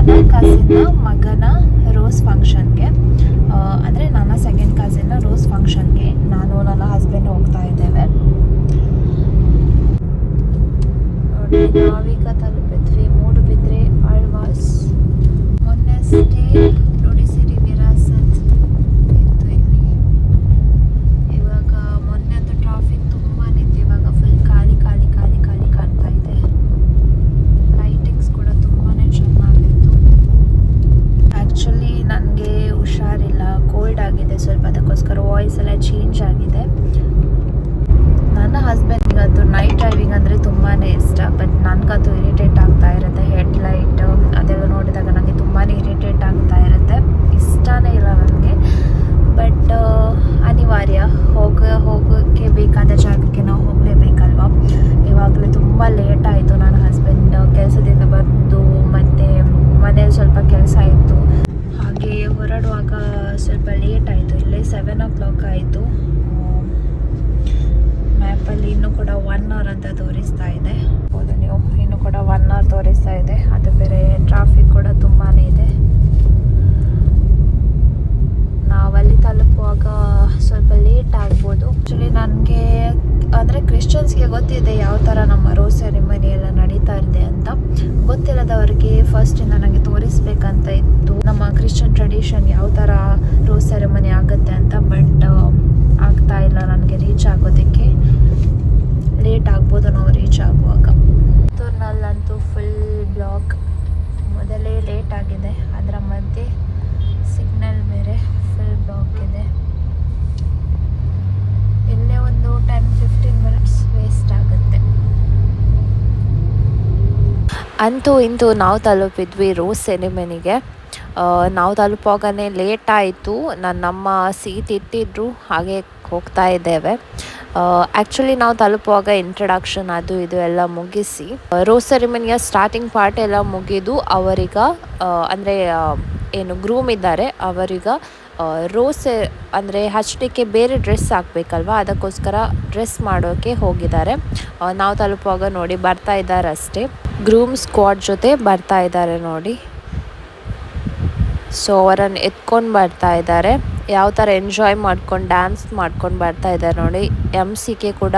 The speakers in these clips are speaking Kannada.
ನನ್ನ ಕಸಿನ್ನ ಮಗನ ರೋಸ್ ಫಂಕ್ಷನ್ಗೆ, ಅಂದರೆ ನನ್ನ ಸೆಕೆಂಡ್ ಕಸಿನ್ನ ರೋಸ್ ಫಂಕ್ಷನ್ಗೆ ನಾನು ನನ್ನ ಹಸ್ಬೆಂಡ್ ಹೋಗ್ತಾ ಇದ್ದೇವೆ. ನೋಡಿ, ನಾವೀಗ ತಲುಪಿದ್ವಿ ಮೂಡುಬಿದ್ರೆ ಆಳ್ವಾಸ್. ಮೊನ್ನೆ ಅಷ್ಟೇ ನುಡಿಸಿರಿ ವಿರಾಸತ್ ಇತ್ತು ಇಲ್ಲಿ. ಇವಾಗ ಮೊನ್ನೆ ಅಂತೂ ಟ್ರಾಫಿಕ್ ತುಂಬಾ ಇತ್ತು, ಇವಾಗ ಫುಲ್ ಖಾಲಿ ಖಾಲಿ ಖಾಲಿ ಖಾಲಿ ಕಾಣ್ತಾ ಇದೆ. ಲೈಟಿಂಗ್ಸ್ ಕೂಡ ತುಂಬಾ ಚೆನ್ನಾಗಿತ್ತು. ಆ್ಯಕ್ಚುಲಿ ನನಗೆ ಹುಷಾರಿಲ್ಲ, ಕೋಲ್ಡ್ ಆಗಿದೆ ಸ್ವಲ್ಪ, ಅದಕ್ಕೋಸ್ಕರ ವಾಯ್ಸ್ ಎಲ್ಲ ಚೇಂಜ್ ಆಗಿದೆ. ನನ್ನ ಹಸ್ಬೆಂಡ್ಗಂತೂ ನೈಟ್ ಡ್ರೈವಿಂಗ್ ಅಂದರೆ ತುಂಬಾ ಇಷ್ಟ, ಬಟ್ ನನಗಂತೂ ಇರಿಟೇಟ್ ಆಗ್ತಾ ಇರುತ್ತೆ. ಹೆಡ್ಲೈಟ್ ಅದೆಲ್ಲ ನೋಡಿದಾಗ ನನಗೆ ತುಂಬಾ ಇರಿಟೇಟ್ ಆಗ್ತಾ ಇರುತ್ತೆ, ಇಷ್ಟನೇ ಇಲ್ಲ ನನಗೆ. ಬಟ್ ಅನಿವಾರ್ಯ, ಹೋಗೋಕ್ಕೆ ಬೇಕಾದ ಜಾಗಕ್ಕೆ ನಾವು ಹೋಗಲೇಬೇಕಲ್ವ. ಇವಾಗಲೇ ತುಂಬ ಲೇಟ್ ಆಯಿತು. ನನ್ನ ಹಸ್ಬೆಂಡ್ ಕೆಲಸದಿಂದ ಬಂದು ಮತ್ತು ಮನೇಲಿ ಸ್ವಲ್ಪ ಕೆಲಸ ಇತ್ತು, ಹಾಗೆ ಹೊರಡುವಾಗ ಸ್ವಲ್ಪ ಲೇಟ್ ಆಯಿತು. ಇಲ್ಲೇ 7 o'clock ಆಯಿತು. ಮ್ಯಾಪಲ್ಲಿ ಇನ್ನೂ ಕೂಡ 1 hour ಅಂತ ತೋರಿಸ್ತಾ ಇದೆ. ಹೌದು, ನೀವು ಇನ್ನೂ ಕೂಡ 1 hour ತೋರಿಸ್ತಾ ಇದೆ. ಅದು ಬೇರೆ ಟ್ರಾಫಿಕ್ ಕೂಡ ತುಂಬಾ ಇದೆ. ನಾವಲ್ಲಿ ತಲುಪುವಾಗ ಸ್ವಲ್ಪ ಲೇಟ್ ಆಗ್ಬೋದು. ಆ್ಯಕ್ಚುಲಿ ನನಗೆ ಅಂದರೆ ಕ್ರಿಶ್ಚಿಯನ್ಸ್ಗೆ ಗೊತ್ತಿದೆ ಯಾವ ಥರ ನಮ್ಮ ರೋಸ್ ಸೆರೆಮನಿ ಎಲ್ಲ ನಡೀತಾ ಇದೆ ಅಂತ. ಗೊತ್ತಿಲ್ಲದವರಿಗೆ ಫಸ್ಟಿಂದ ನನಗೆ ತೋರಿಸ್ಬೇಕಂತ ಇತ್ತು ನಮ್ಮ ಕ್ರಿಶ್ಚಿಯನ್ ಟ್ರೆಡಿಷನ್ ಯಾವ ಥರ ರೋಸ್ ಸೆರೆಮನಿ ಆಗುತ್ತೆ ಅಂತ. ಬಟ್ ಆಗ್ತಾ ಇಲ್ಲ ನನಗೆ ರೀಚ್ ಆಗೋದಕ್ಕೆ. ಲೇಟ್ ಆಗ್ಬೋದು ನಾವು ರೀಚ್ ಆಗುವಾಗ. ಪುತ್ತೂರಿನಲ್ಲಂತೂ ಫುಲ್ ಬ್ಲಾಕ್, ಮೊದಲೇ ಲೇಟ್ ಆಗಿದೆ, ಅದರ ಮಧ್ಯೆ ಸಿಗ್ನಲ್ ಬೇರೆ ಫುಲ್ ಬ್ಲಾಕ್ ಇದೆ. ಇಲ್ಲೇ ಒಂದು 10-15 minutes ವೇಸ್ಟ್ ಆಗುತ್ತೆ. ಅಂತೂ ಇಂತೂ ನಾವು ತಲುಪಿದ್ವಿ ರೋಸ್ ಸೆರೆಮನಿಗೆ. ನಾವು ತಲುಪುವಾಗನೇ ಲೇಟ್ ಆಯಿತು. ನಮ್ಮ ಸೀಟ್ ಇಟ್ಟಿದ್ರು, ಹಾಗೆ ಹೋಗ್ತಾ ಇದ್ದೇವೆ. ಆ್ಯಕ್ಚುಲಿ ನಾವು ತಲುಪುವಾಗ ಇಂಟ್ರಡಕ್ಷನ್ ಅದು ಇದು ಎಲ್ಲ ಮುಗಿಸಿ, ರೋಸ್ ಸೆರೆಮನಿಯ ಸ್ಟಾರ್ಟಿಂಗ್ ಪಾರ್ಟ್ ಎಲ್ಲ ಮುಗಿದು ಅವರೀಗ ಅಂದರೆ ಏನು ಗ್ರೂಮ್ ಇದ್ದಾರೆ ಅವರೀಗ ರೋಸ್ ಅಂದರೆ ಹಚ್ಚಲಿಕ್ಕೆ ಬೇರೆ ಡ್ರೆಸ್ ಹಾಕಬೇಕಲ್ವ, ಅದಕ್ಕೋಸ್ಕರ ಡ್ರೆಸ್ ಮಾಡೋಕ್ಕೆ ಹೋಗಿದ್ದಾರೆ. ನಾವು ತಲುಪುವಾಗ ನೋಡಿ ಬರ್ತಾ ಇದ್ದಾರೆ ಅಷ್ಟೇ, ಗ್ರೂಮ್ ಸ್ಕ್ವಾಡ್ ಜೊತೆ ಬರ್ತಾ ಇದ್ದಾರೆ ನೋಡಿ. ಸೊ ಅವರನ್ನು ಎತ್ಕೊಂಡು ಬರ್ತಾ ಇದ್ದಾರೆ. ಯಾವ ಥರ ಎಂಜಾಯ್ ಮಾಡ್ಕೊಂಡು ಡ್ಯಾನ್ಸ್ ಮಾಡ್ಕೊಂಡು ಬರ್ತಾ ಇದ್ದಾರೆ ನೋಡಿ. MC ಕೂಡ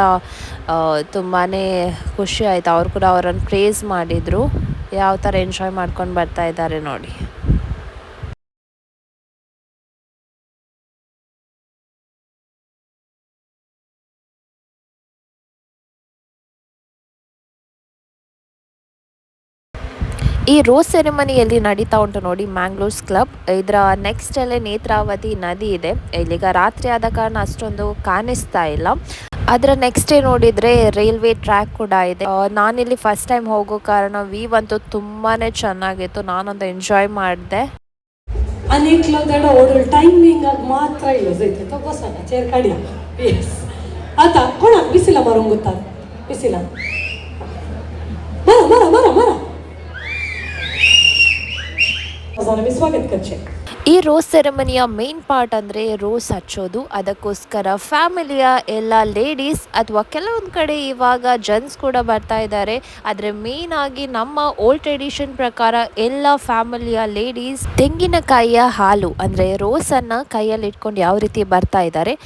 ತುಂಬಾ ಖುಷಿ ಆಯಿತು, ಅವ್ರು ಕೂಡ ಅವರನ್ನು ಪ್ರೇಸ್ ಮಾಡಿದರು. ಯಾವ ಥರ ಎಂಜಾಯ್ ಮಾಡ್ಕೊಂಡು ಬರ್ತಾ ಇದ್ದಾರೆ ನೋಡಿ. ಈ ರೋಸ್ ಸೆರೆಮನಿಯಲ್ಲಿ ನಡೀತಾ ಉಂಟು ನೋಡಿ ಮ್ಯಾಂಗ್ಳೂರ್ಸ್ ಕ್ಲಬ್. ಇದರ ನೆಕ್ಸ್ಟ್ ಅಲ್ಲೇ ನೇತ್ರಾವತಿ ನದಿ ಇದೆ. ಇಲ್ಲಿಗ ರಾತ್ರಿ ಆದ ಕಾರಣ ಅಷ್ಟೊಂದು ಕಾಣಿಸ್ತಾ ಇಲ್ಲ. ಅದರ ನೆಕ್ಸ್ಟ್ ಡೇ ನೋಡಿದರೆ ರೈಲ್ವೆ ಟ್ರ್ಯಾಕ್ ಕೂಡ ಇದೆ. ನಾನಿಲ್ಲಿ ಫಸ್ಟ್ ಟೈಮ್ ಹೋಗೋ ಕಾರಣ ವ್ಯೂ ಅಂತೂ ತುಂಬಾ ಚೆನ್ನಾಗಿತ್ತು, ನಾನೊಂದು ಎಂಜಾಯ್ ಮಾಡಿದೆ. अनेकला ओडल टायमिंग मात्र यूज येते तो बसाना चेअर काढया. येस, आता कोणाक विसिला मारूंक गोता? विसिला मारा मारा मारा मारा. मी स्वागत करचे. ಈ ರೋಸ್ ಸೆರೆಮನಿಯ ಮೇನ್ ಪಾರ್ಟ್ ಅಂದರೆ ರೋಸ್ ಹಚ್ಚೋದು. ಅದಕ್ಕೋಸ್ಕರ ಫ್ಯಾಮಿಲಿಯ ಎಲ್ಲ ಲೇಡೀಸ್ ಅಥವಾ ಕೆಲವೊಂದು ಕಡೆ ಇವಾಗ ಜೆಂಟ್ಸ್ ಕೂಡ ಬರ್ತಾ ಇದ್ದಾರೆ. ಆದರೆ ಮೇನ್ ಆಗಿ ನಮ್ಮ ಓಲ್ಡ್ ಟ್ರೆಡಿಷನ್ ಪ್ರಕಾರ ಎಲ್ಲ ಫ್ಯಾಮಿಲಿಯ ಲೇಡೀಸ್ ತೆಂಗಿನಕಾಯಿಯ ಹಾಲು ಅಂದರೆ ರೋಸನ್ನು ಕೈಯಲ್ಲಿ ಇಟ್ಕೊಂಡು ಯಾವ ರೀತಿ ಬರ್ತಾ ಇದ್ದಾರೆ.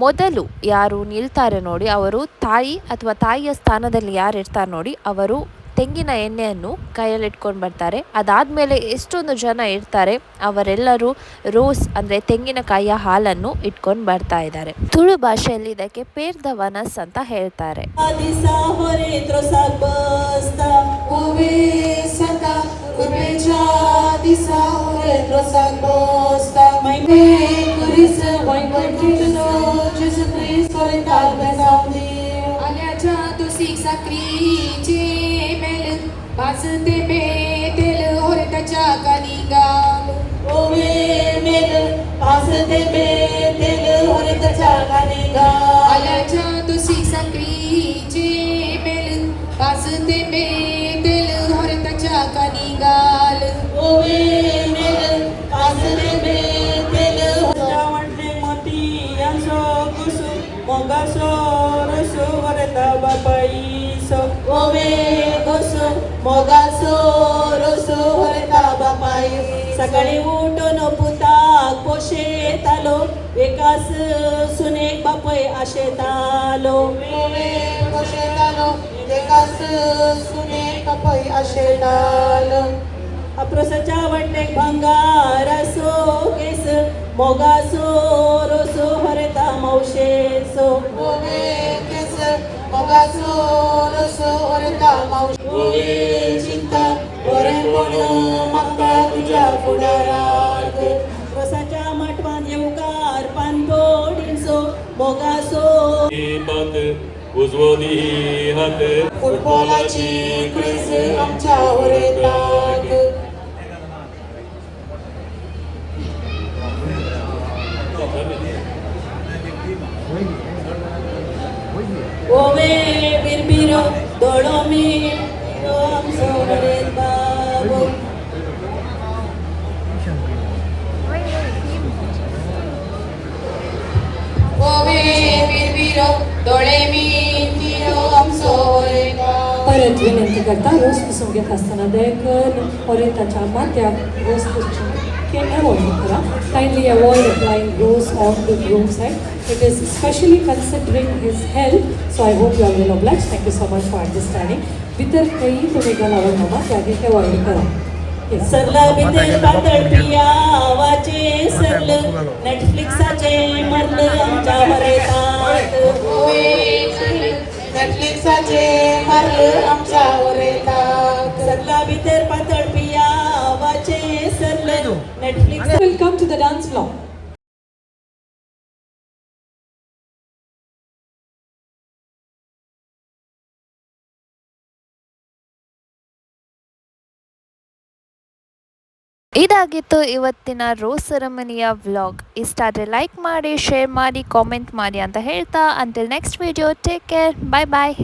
ಮೊದಲು ಯಾರು ನಿಲ್ತಾರೆ ನೋಡಿ ಅವರು ತಾಯಿ ಅಥವಾ ತಾಯಿಯ ಸ್ಥಾನದಲ್ಲಿ ಯಾರು ಇರ್ತಾರೆ ನೋಡಿ ಅವರು ತೆಂಗಿನ ಎಣ್ಣೆಯನ್ನು ಕೈಯಲ್ಲಿ ಇಟ್ಕೊಂಡು ಬರ್ತಾರೆ. ಅದಾದಮೇಲೆ ಎಷ್ಟೊಂದು ಜನ ಇರ್ತಾರೆ ಅವರೆಲ್ಲರೂ ರೋಸ್ ಅಂದರೆ ತೆಂಗಿನಕಾಯಿಯ ಹಾಲನ್ನು ಇಟ್ಕೊಂಡು ಬರ್ತಾ ಇದ್ದಾರೆ. ತುಳು ಭಾಷೆಯಲ್ಲಿ ಇದಕ್ಕೆ ಪೇರ್ದವನಸ್ ಅಂತ ಹೇಳ್ತಾರೆ. Bazte betel horta chakaniga ove mel bazte betel horta chakaniga ala chadu sikri je mel bazte betel horta chakaniga ove mel bazte betel horta mati anso kusu mogaso rosu horta bapai so ove gosu mogaso rosu horta bapai सकाळी उठून पुताक पोशे येतालो एकाच सुनेक बापय आशेतालो अप्रोसाच्या वटेक भंगार असो केस मोगासो रोसो हरता मौशेसो चिंता बरें म्हणून म्हाका तुज्या फुडाराक रोसाच्या माटवान येवकार पानपोडींचो मोगासो उजवणी हात फुटबॉलाची क्रेज आमच्या उरयतात ओवे बिरबिरो दोळो मी आमचो उरयत बाबू ओवे बिरबिरो दोळे मी तिरो आमचो उरयतात परत विनंती करता रोज पुसून घेत असताना दयकन ओरिताच्या माथ्याक रोज पुसून अवॉइड करा. Kindly avoid applying rose on the groom side. It is especially considering his health. So I hope you are well obliged. Thank you so much for understanding. भितर काही तुम्ही घालावं मामा त्याने अवॉइड करा. Yes. सरलं भितर पातळ पिया आवाचे सरलं नेटफ्लिक्साचे मरलं आमच्या वरयतात नेटफ्लिक्साचे मरलं आमच्या वरयतात सरला भितर पातळ पिया आवाचे सरलं Netflix Will come to the dance floor. ಇದಾಗಿತ್ತು ಇವತ್ತಿನ ರೋಸ್ ಸೆರೆಮನಿಯ ವ್ಲಾಗ್. ಇಷ್ಟ ಆದರೆ ಲೈಕ್ ಮಾಡಿ, ಶೇರ್ ಮಾಡಿ, ಕಾಮೆಂಟ್ ಮಾಡಿ ಅಂತ ಹೇಳ್ತಾ, until next video, take care, bye ಬಾಯ್.